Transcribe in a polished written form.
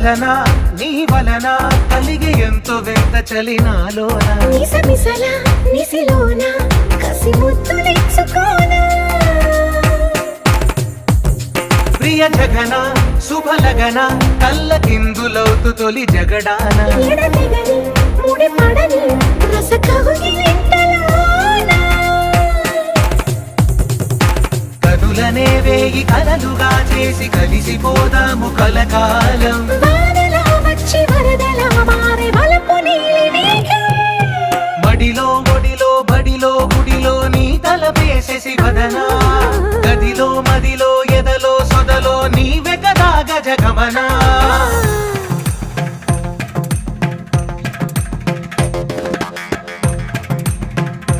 వలన నీ వలన కలిగి ఎంతో వింత చలినాలోన నిసమిసల నిసిలోన కసి ముద్దులిచ్చుకోనా ప్రియ జగన శుభలగన కళ్ళ కిందులవుతు తొలి జగడాన ఎడతెగని ముడి పడని రస కౌగిలింతలోన కనులనే వేయి కలలుగా చేసి కలిసిపోదాము కలకాలం వానలా వచ్చి వరదలా మారే వలపు నీలి మేఘం మడిలో